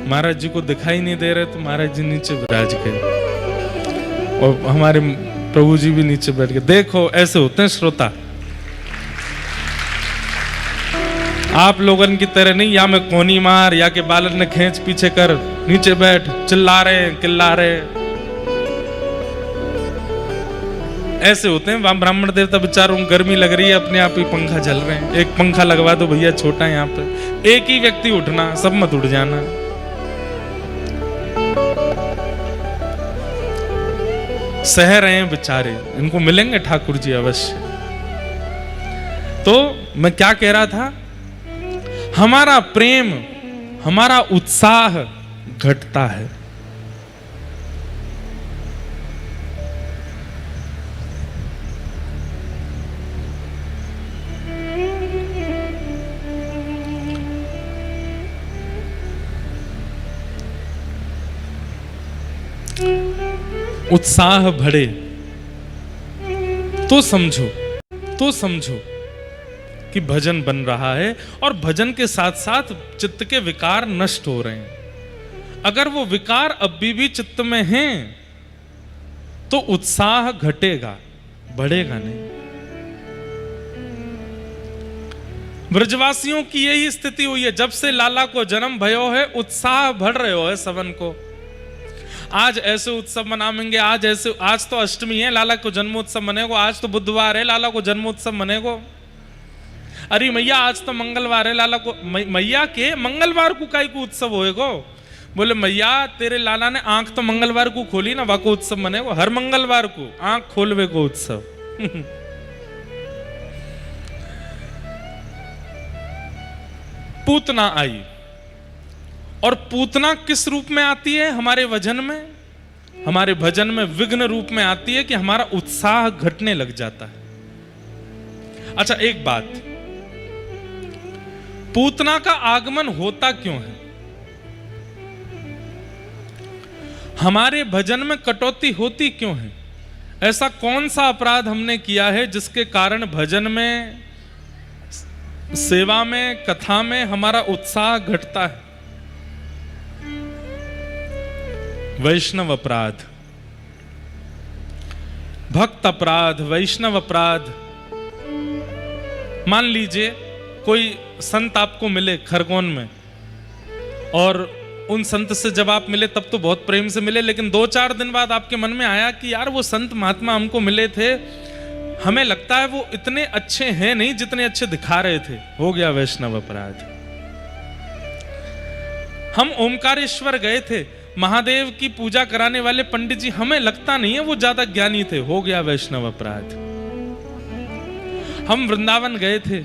महाराज जी को दिखाई नहीं दे रहे तो महाराज जी नीचे विराज गए और हमारे प्रभु जी भी नीचे बैठ गए। देखो ऐसे होते हैं श्रोता, आप लोगन की तरह नहीं या मैं कोनी मार या के बालन ने खींच पीछे कर नीचे बैठ चिल्ला रहे किल्ला रहे, ऐसे होते हैं। वहां ब्राह्मण देवता बेचारों गर्मी लग रही है, अपने आप ही पंखा चल रहे हैं, एक पंखा लगवा दो भैया छोटा है यहाँ पे, एक ही व्यक्ति उठना, सब मत उठ जाना। सह रहे हैं बेचारे, इनको मिलेंगे ठाकुर जी अवश्य। तो मैं क्या कह रहा था, हमारा प्रेम हमारा उत्साह घटता है। उत्साह बढ़े तो समझो कि भजन बन रहा है और भजन के साथ साथ चित्त के विकार नष्ट हो रहे हैं। अगर वो विकार अब भी चित्त में हैं तो उत्साह घटेगा, बढ़ेगा नहीं। ब्रजवासियों की यही स्थिति हुई है, जब से लाला को जन्म भयो है उत्साह बढ़ रहे हो है सबन को। आज ऐसे उत्सव मनाएंगे, आज तो अष्टमी है, लाला को जन्मोत्सव मनेगो, आज तो बुधवार है, लाला को जन्मोत्सव मनेगो। अरे मैया आज तो मंगलवार है, लाला को मैया के मंगलवार को काई को उत्सव होएगो। बोले मैया तेरे लाला ने आंख तो मंगलवार को खोली ना, वाको उत्सव मनेगो, हर मंगलवार को आंख खोलवे को उत्सव। पूतना आई, और पूतना किस रूप में आती है हमारे भजन में विघ्न रूप में आती है कि हमारा उत्साह घटने लग जाता है। अच्छा एक बात, पूतना का आगमन होता क्यों है? हमारे भजन में कटौती होती क्यों है? ऐसा कौन सा अपराध हमने किया है जिसके कारण भजन में, सेवा में, कथा में हमारा उत्साह घटता है? वैष्णव अपराध, भक्त अपराध, वैष्णव अपराध। मान लीजिए कोई संत आपको मिले खरगोन में, और उन संत से जब आप मिले तब तो बहुत प्रेम से मिले, लेकिन 2-4 दिन बाद आपके मन में आया कि यार वो संत महात्मा हमको मिले थे, हमें लगता है वो इतने अच्छे हैं नहीं जितने अच्छे दिखा रहे थे। हो गया वैष्णव अपराध। हम ओमकारेश्वर गए थे, महादेव की पूजा कराने वाले पंडित जी, हमें लगता नहीं है वो ज्यादा ज्ञानी थे। हो गया वैष्णव अपराध। हम वृंदावन गए थे,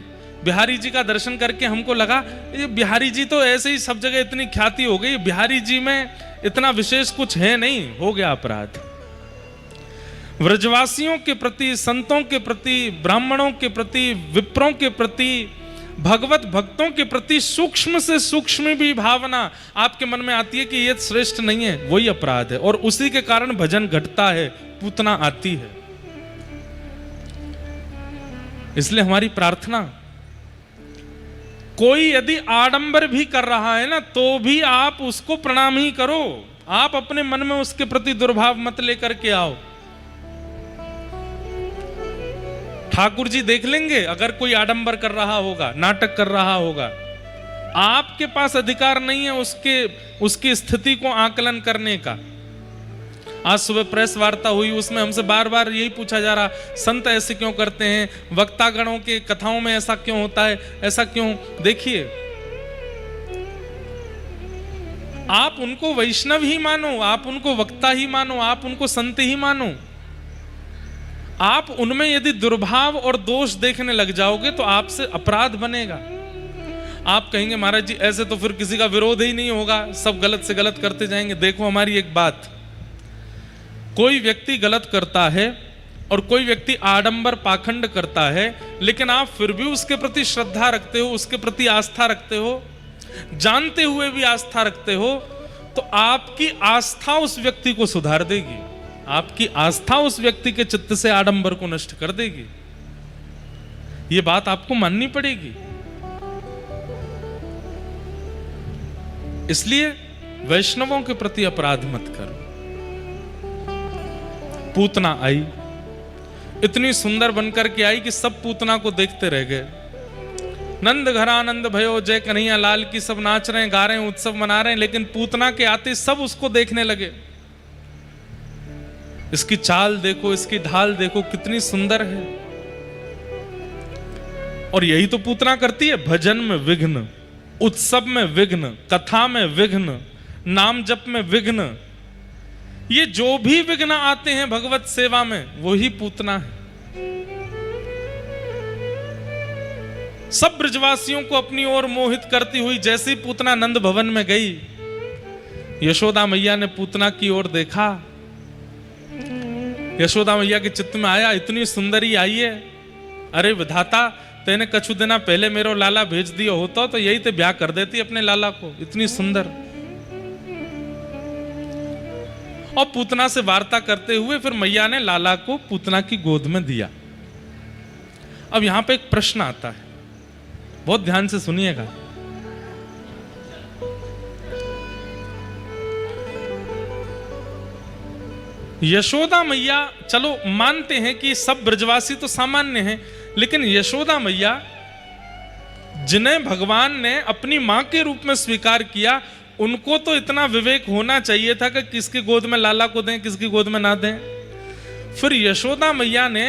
बिहारी जी का दर्शन करके हमको लगा ये बिहारी जी तो ऐसे ही सब जगह इतनी ख्याति हो गई, बिहारी जी में इतना विशेष कुछ है नहीं। हो गया अपराध। व्रजवासियों के प्रति, संतों के प्रति, ब्राह्मणों के प्रति, विप्रों के प्रति, भगवत भक्तों के प्रति सूक्ष्म से सूक्ष्म भी भावना आपके मन में आती है कि ये श्रेष्ठ नहीं है, वही अपराध है, और उसी के कारण भजन घटता है, पूतना आती है। इसलिए हमारी प्रार्थना, कोई यदि आडंबर भी कर रहा है ना तो भी आप उसको प्रणाम ही करो। आप अपने मन में उसके प्रति दुर्भाव मत लेकर के आओ। ठाकुर जी देख लेंगे अगर कोई आडंबर कर रहा होगा, नाटक कर रहा होगा। आपके पास अधिकार नहीं है उसकी स्थिति को आकलन करने का। आज सुबह प्रेस वार्ता हुई, उसमें हमसे बार बार यही पूछा जा रहा, संत ऐसे क्यों करते हैं, वक्तागणों के कथाओं में ऐसा क्यों होता है, ऐसा क्यों? देखिए, आप उनको वैष्णव ही मानो, आप उनको वक्ता ही मानो, आप उनको संत ही मानो। आप उनमें यदि दुर्भाव और दोष देखने लग जाओगे तो आपसे अपराध बनेगा। आप कहेंगे महाराज जी ऐसे तो फिर किसी का विरोध ही नहीं होगा, सब गलत से गलत करते जाएंगे। देखो हमारी एक बात, कोई व्यक्ति गलत करता है और कोई व्यक्ति आडंबर पाखंड करता है, लेकिन आप फिर भी उसके प्रति श्रद्धा रखते हो, उसके प्रति आस्था रखते हो, जानते हुए भी आस्था रखते हो, तो आपकी आस्था उस व्यक्ति को सुधार देगी। आपकी आस्था उस व्यक्ति के चित्त से आडंबर को नष्ट कर देगी। ये बात आपको माननी पड़ेगी। इसलिए वैष्णवों के प्रति अपराध मत करो। पूतना आई, इतनी सुंदर बनकर के आई कि सब पूतना को देखते रह गए। नंद घरानंद भयो जय कन्हैया लाल की सब नाच रहे हैं, गा रहे हैं, उत्सव मना रहे हैं, लेकिन पूतना के आते सब उसको देखने लगे। इसकी चाल देखो, इसकी ढाल देखो, कितनी सुंदर है। और यही तो पूतना करती है, भजन में विघ्न, उत्सव में विघ्न, कथा में विघ्न, नाम जप में विघ्न। ये जो भी विघ्न आते हैं भगवत सेवा में, वही पूतना है। सब ब्रजवासियों को अपनी ओर मोहित करती हुई जैसी पूतना नंद भवन में गई, यशोदा मैया ने पूतना की ओर देखा। यशोदा मैया के चित्त में आया, इतनी सुंदरी आई है, अरे विधाता तेने कछु दिना पहले मेरो लाला भेज दिया होता तो यही ते ब्याह कर देती अपने लाला को, इतनी सुंदर। और पूतना से वार्ता करते हुए फिर मैया ने लाला को पूतना की गोद में दिया। अब यहां पे एक प्रश्न आता है, बहुत ध्यान से सुनिएगा। यशोदा मैया, चलो मानते हैं कि सब ब्रजवासी तो सामान्य हैं, लेकिन यशोदा मैया जिन्हें भगवान ने अपनी मां के रूप में स्वीकार किया, उनको तो इतना विवेक होना चाहिए था कि किसकी गोद में लाला को दें, किसकी गोद में ना दें। फिर यशोदा मैया ने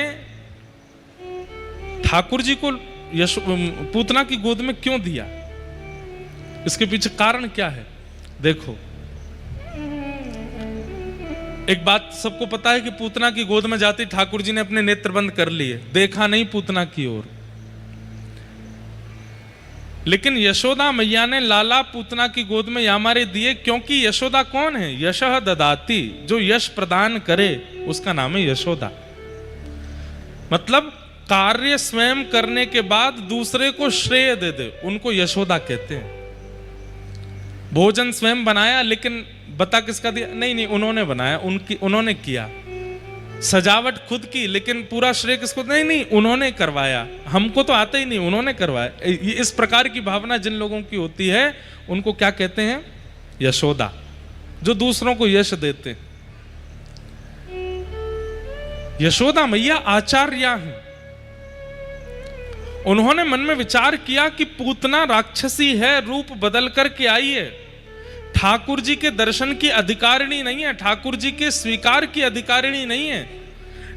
ठाकुर जी को पूतना की गोद में क्यों दिया? इसके पीछे कारण क्या है? देखो, एक बात सबको पता है कि पूतना की गोद में जाती ठाकुर जी ने अपने नेत्र बंद कर लिए, देखा नहीं पूतना की ओर। लेकिन यशोदा मैया ने लाला पूतना की गोद में यामारे दिए, क्योंकि यशोदा कौन है? यशः ददाती, जो यश प्रदान करे उसका नाम है यशोदा। मतलब कार्य स्वयं करने के बाद दूसरे को श्रेय दे दे, उनको यशोदा कहते हैं। भोजन स्वयं बनाया, लेकिन बता किसका दिया? नहीं नहीं, उन्होंने बनाया, उन्होंने किया। सजावट खुद की, लेकिन पूरा श्रेय किसको? नहीं नहीं, उन्होंने करवाया, हमको तो आता ही नहीं, उन्होंने करवाया। इस प्रकार की भावना जिन लोगों की होती है उनको क्या कहते हैं? यशोदा, जो दूसरों को यश देते हैं। यशोदा मैया आचार्या हैं। उन्होंने मन में विचार किया कि पूतना राक्षसी है, रूप बदल करके आई है, ठाकुर जी के दर्शन की अधिकारिणी नहीं है, ठाकुर जी के स्वीकार की अधिकारिणी नहीं है।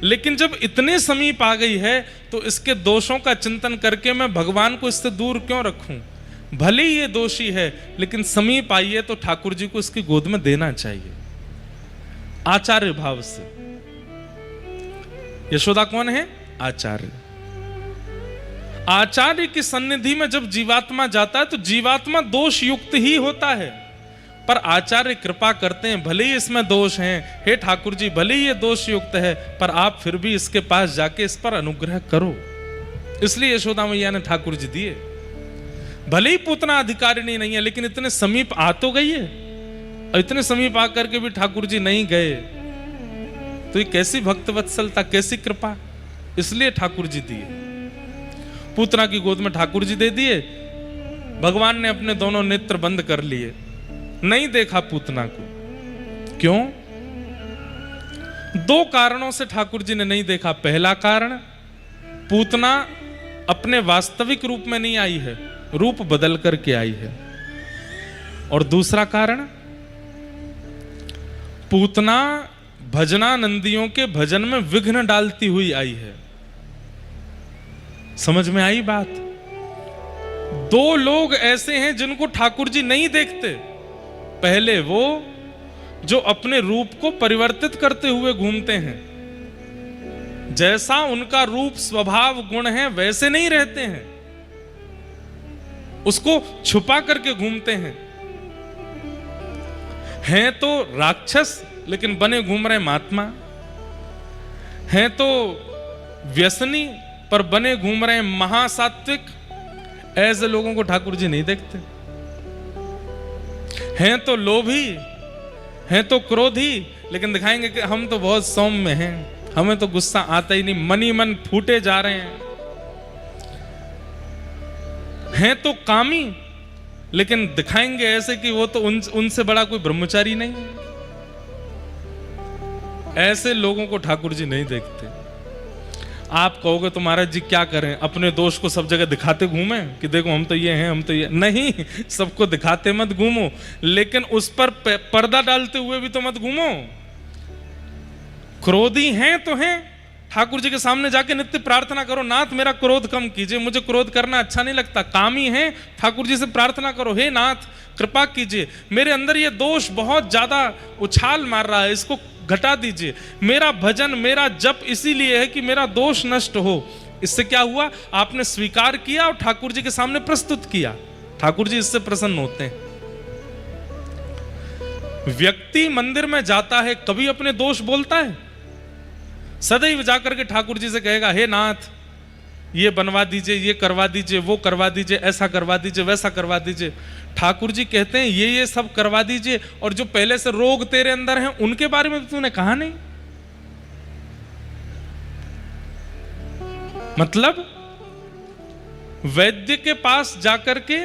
लेकिन जब इतने समीप आ गई है तो इसके दोषों का चिंतन करके मैं भगवान को इससे दूर क्यों रखूं? भले ही ये दोषी है, लेकिन समीप आई है तो ठाकुर जी को इसकी गोद में देना चाहिए, आचार्य भाव से। यशोदा कौन है? आचार्य। आचार्य की सन्निधि में जब जीवात्मा जाता है तो जीवात्मा दोष युक्त ही होता है, पर आचार्य कृपा करते हैं, भले ही इसमें दोष हैं, हे ठाकुर जी भले ही ये दोष युक्त है, पर आप फिर भी इसके पास जाके इस पर अनुग्रह करो। इसलिए यशोदा मैया ने ठाकुर जी दिए। भले ही पूतना अधिकारिणी नहीं है, लेकिन इतने समीप आ तो गई है, और इतने समीप आकर के भी ठाकुर जी नहीं गए, तो ये कैसी भक्त वत्सलता, कैसी कृपा। इसलिए ठाकुर जी दिए। पूतना की गोद में ठाकुर जी दे दिए। भगवान ने अपने दोनों नेत्र बंद कर लिए, नहीं देखा पूतना को। क्यों? दो कारणों से ठाकुर जी ने नहीं देखा। पहला कारण, पूतना अपने वास्तविक रूप में नहीं आई है, रूप बदल करके आई है। और दूसरा कारण, पूतना भजनानंदियों के भजन में विघ्न डालती हुई आई है। समझ में आई बात? दो लोग ऐसे हैं जिनको ठाकुर जी नहीं देखते। पहले वो जो अपने रूप को परिवर्तित करते हुए घूमते हैं, जैसा उनका रूप स्वभाव गुण है वैसे नहीं रहते हैं, उसको छुपा करके घूमते हैं तो राक्षस लेकिन बने घूम रहे महात्मा, हैं तो व्यसनी पर बने घूम रहे महासात्विक। ऐसे लोगों को ठाकुर जी नहीं देखते। हैं तो लोभी, हैं तो क्रोधी, लेकिन दिखाएंगे कि हम तो बहुत सौम्य हैं, हमें तो गुस्सा आता ही नहीं, मन ही मन फूटे जा रहे हैं। हैं तो कामी, लेकिन दिखाएंगे ऐसे कि वो तो उनसे बड़ा कोई ब्रह्मचारी नहीं है। ऐसे लोगों को ठाकुर जी नहीं देखते। आप कहोगे तो महाराज जी क्या करें, अपने दोष को सब जगह दिखाते घूमें कि देखो हम तो ये हैं, हम तो ये नहीं। सबको दिखाते मत घूमो, लेकिन उस पर पर्दा डालते हुए भी तो मत घूमो। क्रोधी हैं तो हैं, ठाकुर जी के सामने जाके नित्य प्रार्थना करो, नाथ मेरा क्रोध कम कीजिए, मुझे क्रोध करना अच्छा नहीं लगता। कामी हैं, ठाकुर जी से प्रार्थना करो, हे नाथ कृपा कीजिए, मेरे अंदर ये दोष बहुत ज्यादा उछाल मार रहा है, इसको घटा दीजिए। मेरा भजन मेरा जप इसीलिए है कि मेरा दोष नष्ट हो। इससे क्या हुआ, आपने स्वीकार किया और ठाकुर जी के सामने प्रस्तुत किया। ठाकुर जी इससे प्रसन्न होते हैं। व्यक्ति मंदिर में जाता है, कभी अपने दोष बोलता है? सदैव जाकर के ठाकुर जी से कहेगा, हे नाथ ये बनवा दीजिए, ये करवा दीजिए, वो करवा दीजिए, ऐसा करवा दीजिए, वैसा करवा दीजिए। ठाकुर जी कहते हैं ये सब करवा दीजिए, और जो पहले से रोग तेरे अंदर हैं उनके बारे में तूने कहा नहीं। मतलब वैद्य के पास जाकर के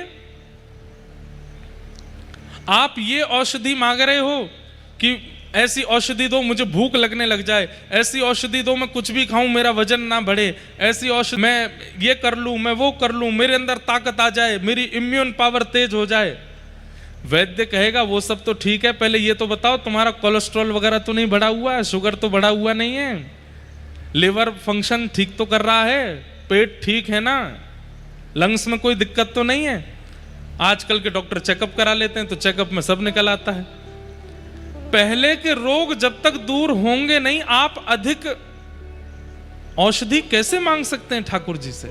आप ये औषधि मांग रहे हो कि ऐसी औषधि दो मुझे भूख लगने लग जाए, ऐसी औषधि दो मैं कुछ भी खाऊं मेरा वजन ना बढ़े, ऐसी औषधि मैं ये कर लूं, मैं वो कर लूं, मेरे अंदर ताकत आ जाए, मेरी इम्यून पावर तेज हो जाए। वैद्य कहेगा वो सब तो ठीक है, पहले ये तो बताओ तुम्हारा कोलेस्ट्रॉल वगैरह तो नहीं बढ़ा हुआ है, शुगर तो बढ़ा हुआ नहीं है, लिवर फंक्शन ठीक तो कर रहा है, पेट ठीक है ना, लंग्स में कोई दिक्कत तो नहीं है। आजकल के डॉक्टर चेकअप करा लेते हैं तो चेकअप में सब निकल आता है। पहले के रोग जब तक दूर होंगे नहीं, आप अधिक औषधि कैसे मांग सकते हैं ठाकुर जी से?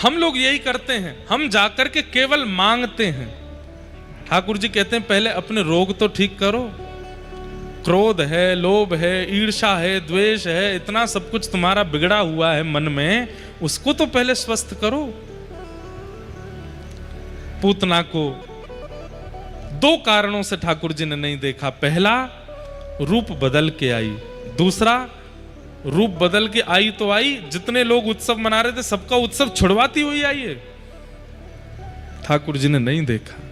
हम लोग यही करते हैं, हम जाकर के केवल मांगते हैं। ठाकुर जी कहते हैं पहले अपने रोग तो ठीक करो। क्रोध है, लोभ है, ईर्ष्या है, द्वेष है, इतना सब कुछ तुम्हारा बिगड़ा हुआ है मन में, उसको तो पहले स्वस्थ करो। पूतना को दो कारणों से ठाकुर जी ने नहीं देखा। पहला, रूप बदल के आई। दूसरा, रूप बदल के आई तो आई, जितने लोग उत्सव मना रहे थे सबका उत्सव छुड़वाती हुई आई है, ठाकुर जी ने नहीं देखा।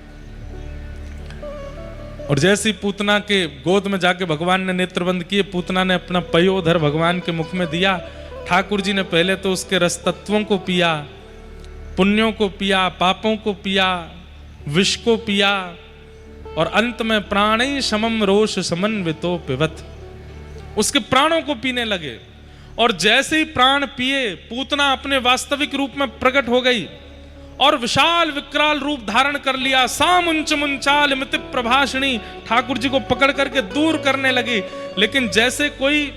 और जैसी पूतना के गोद में जाके भगवान ने नेत्र बंद किए, पूतना ने अपना पयोधर भगवान के मुख में दिया। ठाकुर जी ने पहले तो उसके रस तत्वों को पिया, पुण्यों को पिया, पापों को पिया, विष को पिया, और अंत में प्राणी समम रोष समन्वितो पिबत, उसके प्राणों को पीने लगे। और जैसे ही प्राण पिए, पूतना अपने वास्तविक रूप में प्रकट हो गई और विशाल विकराल रूप धारण कर लिया। सामुंच मुंचाल मिति प्रभाषणी, ठाकुर जी को पकड़ करके दूर करने लगी। लेकिन जैसे कोई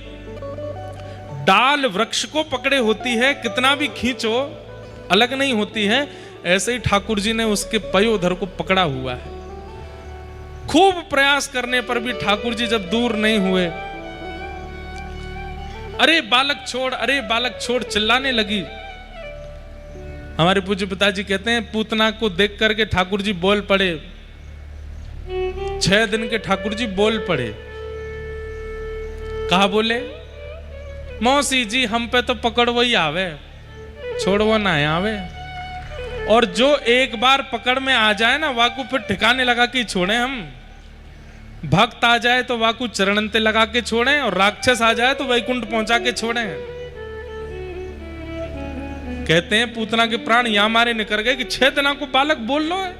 डाल वृक्ष को पकड़े होती है, कितना भी खींचो अलग नहीं होती है, ऐसे ही ठाकुर जी ने उसके पयोधर को पकड़ा हुआ है। खूब प्रयास करने पर भी ठाकुर जी जब दूर नहीं हुए, अरे बालक छोड़, अरे बालक छोड़ चिल्लाने लगी। हमारे पूज्य पिताजी कहते हैं पूतना को देख करके ठाकुर जी बोल पड़े। 6 दिन के ठाकुर जी बोल पड़े। कहा बोले, मौसी जी हम पे तो पकड़ वही आवे, छोड़ो ना आवे। और जो एक बार पकड़ में आ जाए ना, वाकू फिर ठिकाने लगा के छोड़े हम। भक्त आ जाए तो वाकू चरणंते लगा के छोड़े, और राक्षस आ जाए तो वैकुंठ पहुंचा के छोड़े। कहते हैं पूतना के प्राण यहां मारे निकल गए कि 6 दिना को बालक बोल लो है।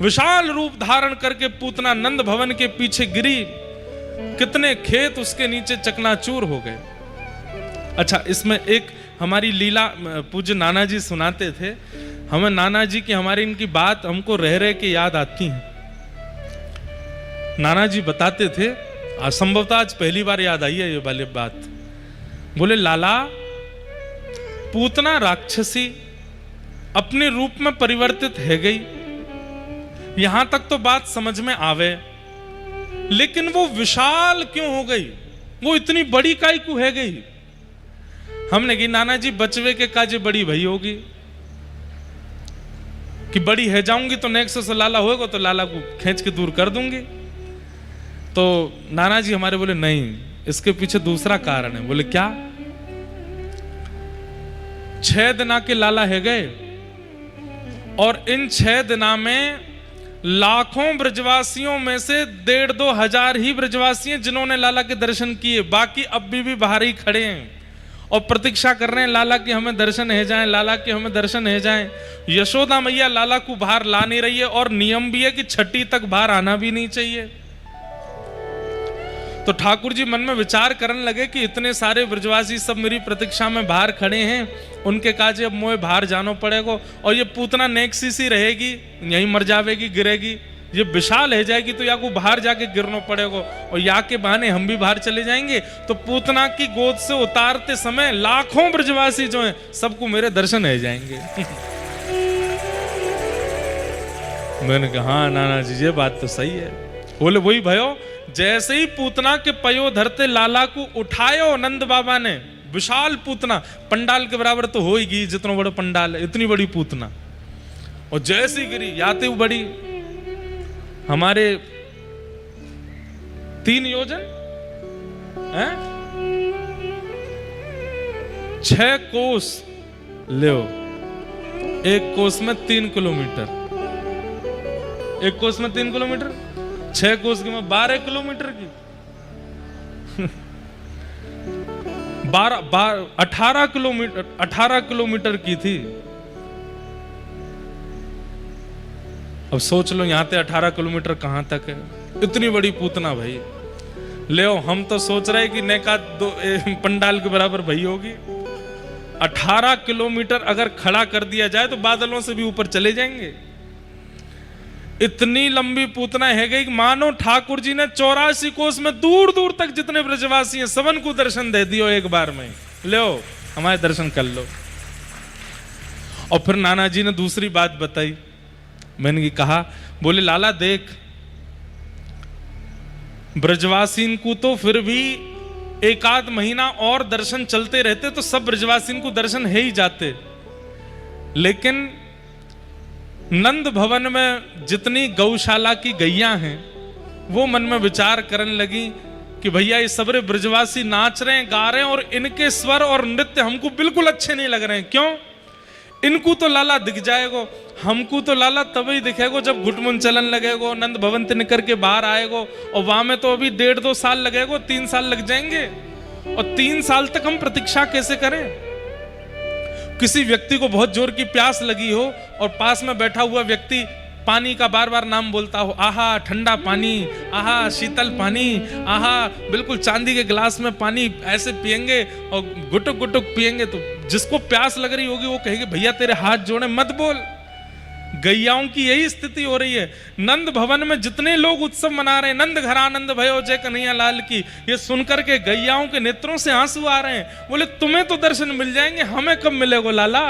विशाल रूप धारण करके पूतना नंद भवन के पीछे गिरी, कितने खेत उसके नीचे चकनाचूर हो गए। अच्छा, इसमें एक हमारी लीला पूज्य नाना जी सुनाते थे हमें। नाना जी की हमारी इनकी बात हमको रह रह के याद आती है। नाना जी बताते थे, असंभवतः आज पहली बार याद आई है ये वाली बात। बोले लाला, पूतना राक्षसी अपने रूप में परिवर्तित है गई, यहां तक तो बात समझ में आवे, लेकिन वो विशाल क्यों हो गई, वो इतनी बड़ी काई को है गई? हमने कही नाना जी बचवे के काजे बड़ी भई होगी, कि बड़ी है जाऊंगी तो नेक्स्ट से लाला होगा तो लाला को खींच के दूर कर दूंगी। तो नाना जी हमारे बोले नहीं, इसके पीछे दूसरा कारण है। बोले क्या? 6 दिना के लाला है गए, और इन 6 दिना में लाखों ब्रजवासियों में से 1,500-2 हजार ही ब्रजवासी हैं जिन्होंने लाला के दर्शन किए। बाकी अब भी बाहर ही खड़े हैं और प्रतीक्षा कर रहे हैं लाला के हमें दर्शन है जाएं, लाला के हमें दर्शन है जाएं। यशोदा मैया लाला को बाहर ला नहीं रही है, और नियम भी है कि छठी तक बाहर आना भी नहीं चाहिए। तो ठाकुर जी मन में विचार करने लगे कि इतने सारे ब्रजवासी सब मेरी प्रतीक्षा में बाहर खड़े हैं, उनके काजे अब मोए बाहर जाना पड़ेगा, और ये पूतना नेक्सी सी रहेगी, यहीं मर जावेगी, गिरेगी, ये विशाल है जाएगी, तो या को बाहर जाके गिरना पड़ेगा, और या के बहाने हम भी बाहर चले जाएंगे। तो पूतना की गोद से उतारते समय लाखों ब्रजवासी जो हैं सबको मेरे दर्शन है जाएंगे। मैंने कहा हाँ नाना जी ये बात तो सही है। बोले वही भयो, जैसे ही पूतना के पयो धरते लाला को उठायो नंद बाबा ने, विशाल पूतना, पंडाल के बराबर तो हो ही गई, जितना बड़ा पंडाल है इतनी बड़ी पूतना, और जैसी गिरी याते वो बड़ी हमारे 3 योजन है, 6 कोस ले, 1 कोस में 3 किलोमीटर, 1 कोस में 3 किलोमीटर, 6 कोस की में 12 किलोमीटर की 18 किलोमीटर की थी। अब सोच लो यहां से 18 किलोमीटर कहां तक है, इतनी बड़ी पूतना भाई। ले हम तो सोच रहे कि नेका पंडाल के बराबर भाई होगी। 18 किलोमीटर अगर खड़ा कर दिया जाए तो बादलों से भी ऊपर चले जाएंगे। इतनी लंबी पूतना है गई, मानो ठाकुर जी ने 84 कोस में दूर दूर तक जितने ब्रजवासी हैं सबन को दर्शन दे दियो एक बार में, लो हमारे दर्शन कर लो। और फिर नाना जी ने दूसरी बात बताई। मैंने कहा, बोले लाला देख, ब्रजवासीन को तो फिर भी 1-आध महीना और दर्शन चलते रहते तो सब ब्रजवासीन को दर्शन है ही जाते, लेकिन नंद भवन में जितनी गौशाला की गैया हैं वो मन में विचार करने लगी कि भैया ये सबरे ब्रजवासी नाच रहे हैं, गा रहे हैं, और इनके स्वर और नृत्य हमको बिल्कुल अच्छे नहीं लग रहे हैं। क्यों? इनको तो लाला दिख जाएगो, हमको तो लाला तभी दिखेगो जब घुटमुन चलन लगेगो, नंद भवन से निकल के बाहर आएगो, और वहां में तो अभी 1.5-2 साल लगेगो, 3 साल लग जाएंगे, और 3 साल तक हम प्रतीक्षा कैसे करें? किसी व्यक्ति को बहुत जोर की प्यास लगी हो और पास में बैठा हुआ व्यक्ति पानी का बार बार नाम बोलता हो, आहा ठंडा पानी, आहा शीतल पानी, आहा बिल्कुल चांदी के गिलास में पानी ऐसे पिएंगे और गुटुक गुटुक पिएंगे, तो जिसको प्यास लग रही होगी वो कहेगी भैया तेरे हाथ जोड़े मत बोल। गैयाओं की यही स्थिति हो रही है। नंद भवन में जितने लोग उत्सव मना रहे हैं, नंद घरानंद भयो जय कन्हैया लाल की, ये सुनकर के गैयाओं के नेत्रों से आंसू आ रहे हैं। बोले तुम्हें तो दर्शन मिल जाएंगे, हमें कब मिलेगो लाला?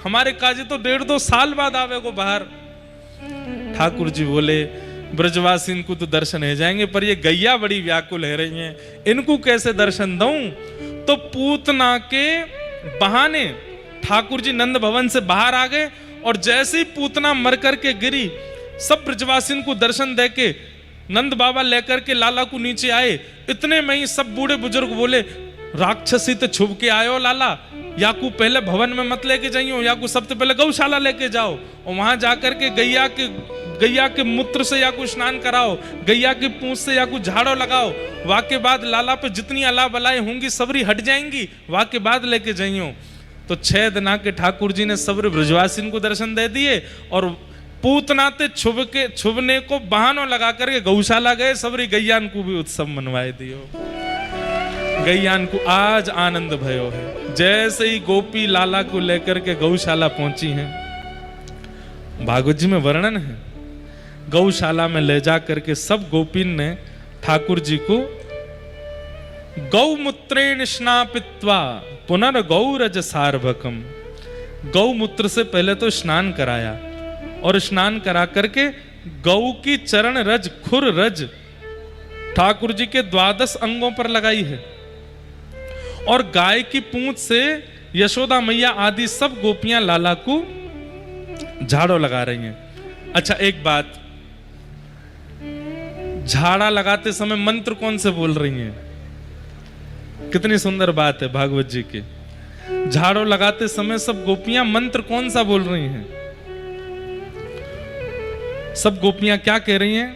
हमारे काजी तो 1.5-2 साल बाद आवेगो बाहर। ठाकुर जी बोले ब्रजवासी इनको तो दर्शन है जाएंगे, पर ये गैया बड़ी व्याकुल है रही हैं, इनको कैसे दर्शन दूं? तो पूतना के बहाने ठाकुर जी नंद भवन से बाहर आ गए, और जैसे ही पूतना मर कर के गिरी, सब ब्रजवासिन को दर्शन देके नंद बाबा लेकर के लाला को नीचे आए। इतने में ही सब बूढ़े बुजुर्ग बोले राक्षसी तो छुप के आयो लाला, या को पहले भवन में मत लेके जाइयो, या को सबसे पहले गौशाला लेके जाओ, और वहां जाकर के गैया के मूत्र से या को स्नान कराओ, गैया की पूंछ से या को झाड़ो लगाओ, वाके बाद लाला पे जितनी अला बलाएं होंगी सबरी हट जाएंगी, वाके बाद लेके जाइयो। तो 6 दिना के ठाकुर जी ने सब ब्रजवासिन को दर्शन दे दिए, और पूतनाते छुबने को बहानों लगा करके गौशाला गए, सबरी गैयान को भी उत्सव मनवाए दियो। गैयान को आज आनंद भयो है। जैसे ही गोपी लाला को लेकर के गौशाला पहुंची हैं, भागवत जी में वर्णन है, गौशाला में ले जा करके सब गोपीन ने ठाकुर जी को गौमूत्रेण स्नापित्वा पुनर्गौरज सार्वकम, गौमूत्र से पहले तो स्नान कराया, और स्नान करा करके गौ की चरण रज खुर रज ठाकुर जी के 12 अंगों पर लगाई है, और गाय की पूंछ से यशोदा मैया आदि सब गोपियां लाला को झाड़ो लगा रही हैं। अच्छा एक बात, झाड़ा लगाते समय मंत्र कौन से बोल रही हैं? कितनी सुंदर बात है भागवत जी की। झाड़ू लगाते समय सब गोपियां मंत्र कौन सा बोल रही हैं? सब गोपियां क्या कह रही हैं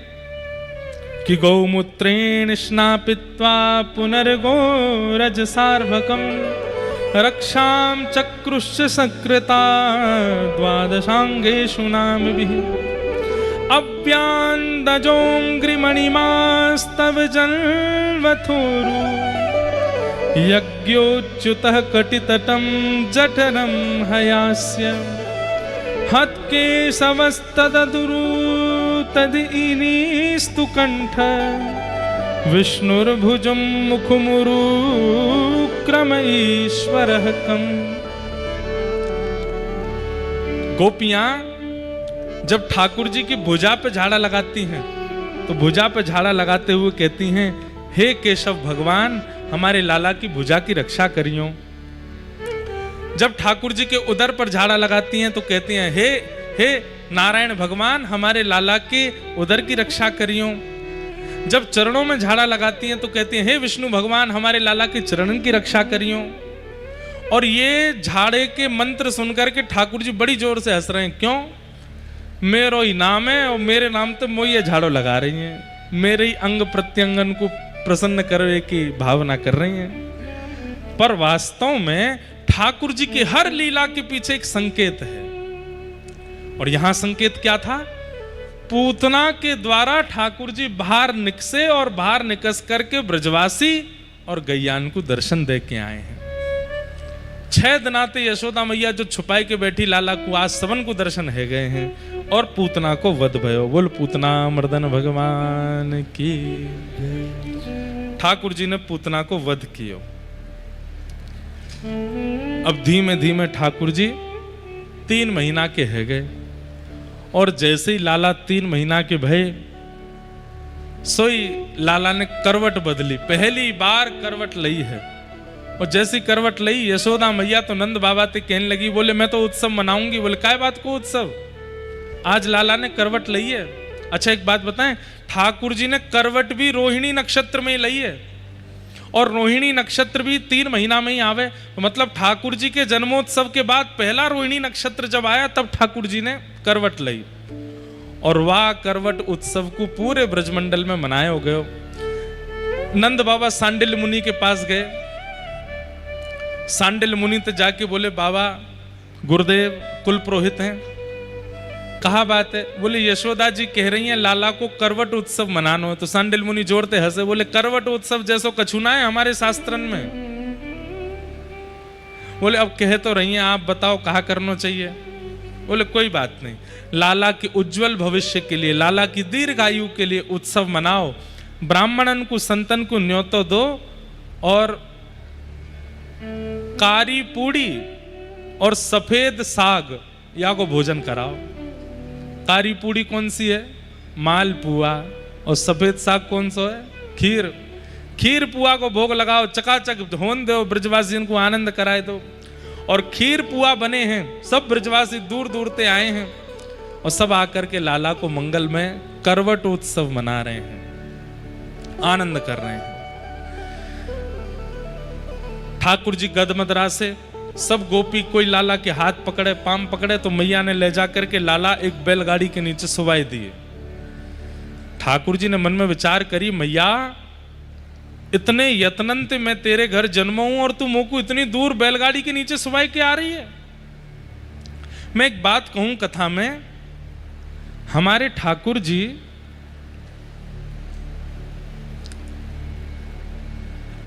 कि गौमूत्रेण स्नापित्वा पुनर्गो रजसार्भकम रक्षाम चक्रुश्च सकृता द्वादशांगेषु नामभिः अव्यान्दजोऽङ्घ्रिमणिमास्तव जन्वथोरु यज्ञोच्युतः कटितटं जठरं हयास्य हत्केशवस्तदुरु तदिनीस्तु कंठ विष्णुर्भुजं मुखमुरु क्रम ईश्वरः कम्। गोपियां जब ठाकुर जी की भुजा पे झाड़ा लगाती हैं तो भुजा पे झाड़ा लगाते हुए कहती हैं, हे केशव भगवान हमारे लाला की भुजा की रक्षा करियो। जब ठाकुर जी के उदर पर झाड़ा लगाती हैं तो कहती हैं, हे नारायण भगवान हमारे लाला के उदर की रक्षा करियो। जब चरणों में झाड़ा लगाती हैं तो कहती हैं, हे विष्णु भगवान हमारे लाला के चरणों की रक्षा करियो। और ये झाड़े के मंत्र सुनकर के ठाकुर जी बड़ी जोर से हंस रहे हैं। क्यों? मेरो ही नाम है और मेरे नाम तो मोई ये झाड़ू लगा रही हैं, मेरे ही अंग प्रत्यंगन को प्रसन्न करने की भावना कर रही हैं। पर वास्तव में ठाकुर जी की हर लीला के पीछे एक संकेत है। और यहां संकेत क्या था? पूतना के द्वारा ठाकुर जी बाहर निकसे और बाहर निकस करके ब्रजवासी और गैयान को दर्शन दे के आए हैं। 6 दिनाते यशोदा मैया जो छुपाई के बैठी लाला को आज सबन को दर्शन है गए हैं और पूतना को वध भयो। बोल पूतना मर्दन भगवान की। ठाकुर जी ने पूतना को वध किया। अब धीमे धीमे ठाकुर जी 3 महीना के है गए और जैसे ही लाला 3 महीना के भय सोई लाला ने करवट बदली। पहली बार करवट लई है और जैसी करवट लई यशोदा मैया तो नंद बाबा ते कहने लगी, बोले मैं तो उत्सव मनाऊंगी। बोले काय बात को उत्सव? आज लाला ने करवट लई है। अच्छा एक बात बताएं, ठाकुर जी ने करवट भी रोहिणी नक्षत्र में लई है और रोहिणी नक्षत्र भी 3 महीना में ही आवे। तो मतलब ठाकुर जी के जन्मोत्सव के बाद पहला रोहिणी नक्षत्र जब आया तब ठाकुर जी ने करवट लई और वाह करवट उत्सव को पूरे ब्रजमंडल में मनाए हो गए। नंद बाबा सांडिल्य मुनि के पास गए। सांडिल्य मुनि तो जाके बोले, बाबा गुरुदेव कुल पुरोहित हैं, कहा बात है? बोले यशोदा जी कह रही हैं लाला को करवट उत्सव मनाना है। तो सांडिल्य मुनि जोरते हंसे, बोले करवट उत्सव जैसो कछुना है हमारे शास्त्रन में। बोले अब कह तो रही हैं, आप बताओ कहा करना चाहिए? बोले कोई बात नहीं, लाला के उज्जवल भविष्य के लिए, लाला की दीर्घायु के लिए उत्सव मनाओ। ब्राह्मणन को संतन को न्योतो दो और कारी पूड़ी और सफेद साग या को भोजन कराओ। कारी पूड़ी कौन सी है? मालपुआ। और सफेद साग कौन सा है? खीर। खीर पुआ को भोग लगाओ, चकाचक होन दो, ब्रजवासियों को आनंद कराए दो। और खीर पुआ बने हैं, सब ब्रजवासी दूर दूर से आए हैं और सब आकर के लाला को मंगल में करवट उत्सव मना रहे हैं, आनंद कर रहे हैं। ठाकुर जी गदमदरा से सब गोपी कोई लाला के हाथ पकड़े, पाम पकड़े तो मैया ने ले जाकर के लाला एक बैलगाड़ी के नीचे सुवाई दिए। ठाकुर जी ने मन में विचार करी, मैया इतने यत्नंत मैं तेरे घर जन्मा हूं और तू मोको इतनी दूर बैलगाड़ी के नीचे सुवाई के आ रही है। मैं एक बात कहूं कथा में, हमारे ठाकुर जी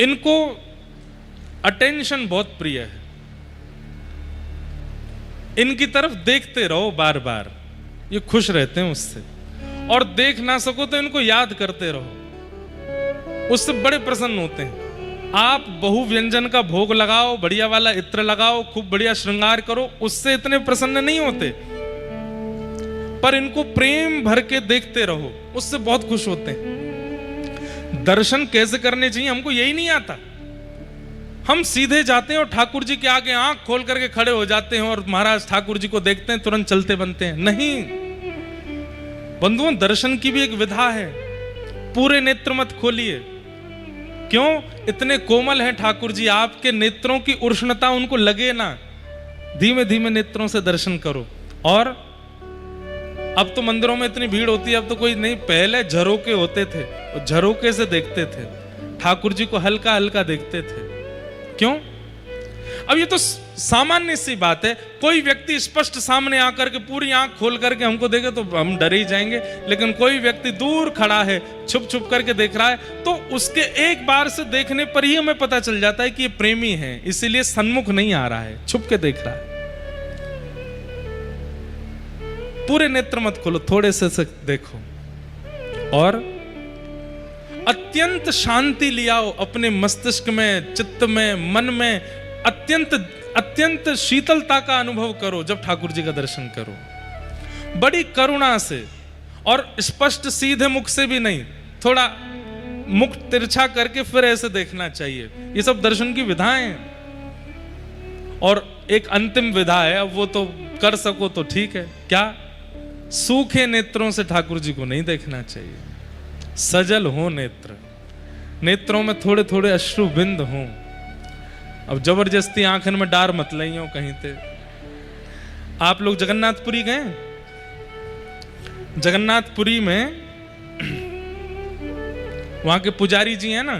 इनको अटेंशन बहुत प्रिय है। इनकी तरफ देखते रहो बार बार, ये खुश रहते हैं उससे। और देख ना सको तो इनको याद करते रहो, उससे बड़े प्रसन्न होते हैं। आप बहु व्यंजन का भोग लगाओ, बढ़िया वाला इत्र लगाओ, खूब बढ़िया श्रृंगार करो, उससे इतने प्रसन्न नहीं होते। पर इनको प्रेम भर के देखते रहो, उससे बहुत खुश होते हैं। दर्शन कैसे करने चाहिए हमको यही नहीं आता। हम सीधे जाते हैं और ठाकुर जी के आगे आंख खोल करके खड़े हो जाते हैं और महाराज ठाकुर जी को देखते हैं, तुरंत चलते बनते हैं। नहीं बंधुओं, दर्शन की भी एक विधा है। पूरे नेत्र मत खोलिए, क्यों? इतने कोमल हैं ठाकुर जी, आपके नेत्रों की उष्णता उनको लगे ना। धीमे धीमे नेत्रों से दर्शन करो। और अब तो मंदिरों में इतनी भीड़ होती है, अब तो कोई नहीं, पहले झरोके होते थे, झरोके से देखते थे ठाकुर जी को, हल्का हल्का देखते थे। क्यों? अब ये तो सामान्य सी बात है, कोई व्यक्ति स्पष्ट सामने आकर के पूरी आंख खोल करके हमको देखे तो हम डर ही जाएंगे, लेकिन कोई व्यक्ति दूर खड़ा है, छुप छुप करके देख रहा है, तो उसके एक बार से देखने पर ही हमें पता चल जाता है कि ये प्रेमी है, इसीलिए सन्मुख नहीं आ रहा है, छुप के देख रहा है। पूरे नेत्र मत खोलो, थोड़े से देखो और अत्यंत शांति लियाओ अपने मस्तिष्क में, चित्त में, मन में, अत्यंत शीतलता का अनुभव करो जब ठाकुर जी का दर्शन करो, बड़ी करुणा से, और स्पष्ट सीधे मुख से भी नहीं, थोड़ा मुख तिरछा करके फिर ऐसे देखना चाहिए। ये सब दर्शन की विधाएं हैं। और एक अंतिम विधा है, अब वो तो कर सको तो ठीक है, क्या? सूखे नेत्रों से ठाकुर जी को नहीं देखना चाहिए, सजल हो नेत्र, नेत्रों में थोड़े थोड़े अश्रु बिंद हों। अब जबरदस्ती आंखन में डार मत लई हो कहीं ते। आप लोग जगन्नाथपुरी गए? जगन्नाथपुरी में वहां के पुजारी जी हैं ना,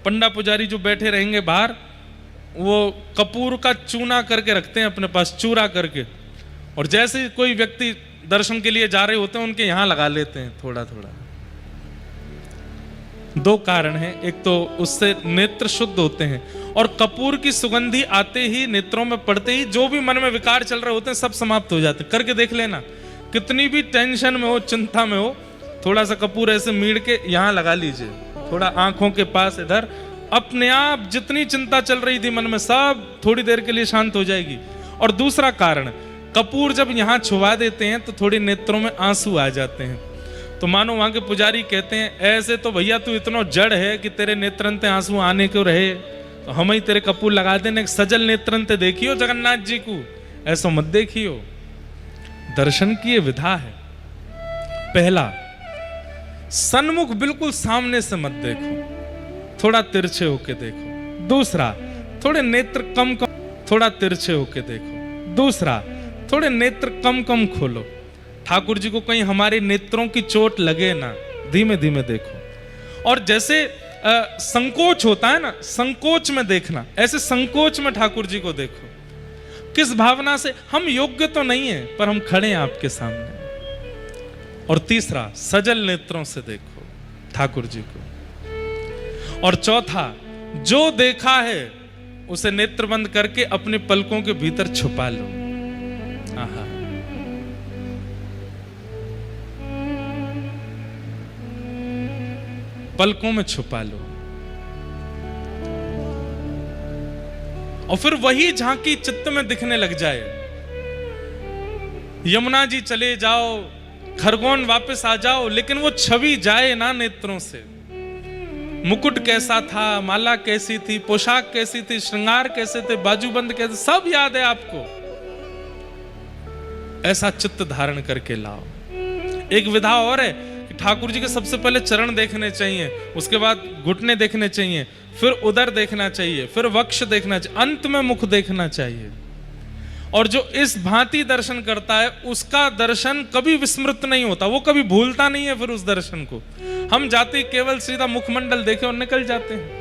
पंडा पुजारी जो बैठे रहेंगे बाहर, वो कपूर का चूना करके रखते हैं अपने पास, चूरा करके, और जैसे कोई व्यक्ति दर्शन के लिए जा रहे होते हैं उनके यहां लगा लेते हैं थोड़ा थोड़ा। दो कारण हैं, एक तो उससे नेत्र शुद्ध होते हैं, और कपूर की सुगंधी आते ही, नेत्रों में पड़ते ही, जो भी मन में विकार चल रहे होते हैं सब समाप्त हो जाते हैं। करके देख लेना, कितनी भी टेंशन में हो, चिंता में हो, थोड़ा सा कपूर ऐसे मीड़ के यहां लगा लीजिए, थोड़ा आंखों के पास इधर, अपने आप जितनी चिंता चल रही थी मन में सब थोड़ी देर के लिए शांत हो जाएगी। और दूसरा कारण, कपूर जब यहां छुआ देते हैं तो थोड़ी नेत्रों में आंसू आ जाते हैं, तो मानो वहां के पुजारी कहते हैं, ऐसे तो भैया तू इतना जड़ है कि तेरे नेत्रंते आंसू आने क्यों रहे, तो हम ही तेरे कपूर लगा देने, सजल नेत्रंते देखियो जगन्नाथ जी को, ऐसा मत देखियो। दर्शन की ये विधा है। पहला, सन्मुख बिल्कुल सामने से मत देखो, थोड़ा तिरछे होके देखो। दूसरा, थोड़े नेत्र कम कम, थोड़ा तिरछे होके देखो। दूसरा, थोड़े नेत्र कम कम खोलो, ठाकुर जी को कहीं हमारे नेत्रों की चोट लगे ना, धीमे धीमे देखो। और जैसे संकोच होता है ना, संकोच में देखना, ऐसे संकोच में ठाकुर जी को देखो। किस भावना से? हम योग्य तो नहीं है पर हम खड़े हैं आपके सामने। और तीसरा, सजल नेत्रों से देखो ठाकुर जी को। और चौथा, जो देखा है उसे नेत्र बंद करके अपने पलकों के भीतर छुपा लो। आहा, पलकों में छुपा लो, और फिर वही झांकी चित्त में दिखने लग जाए। यमुना जी चले जाओ, खरगोन वापस आ जाओ, लेकिन वो छवि जाए ना नेत्रों से। मुकुट कैसा था, माला कैसी थी, पोशाक कैसी थी, श्रृंगार कैसे थे, बाजूबंद कैसे, सब याद है आपको। ऐसा चित्त धारण करके लाओ। एक विधा और है कि ठाकुर जी के सबसे पहले चरण देखने चाहिए, उसके बाद घुटने देखने चाहिए, फिर उदर देखना चाहिए, फिर वक्ष देखना चाहिए, अंत में मुख देखना चाहिए। और जो इस भांति दर्शन करता है उसका दर्शन कभी विस्मृत नहीं होता, वो कभी भूलता नहीं है। फिर उस दर्शन को हम जाते केवल सीधा मुखमंडल देखे और निकल जाते हैं।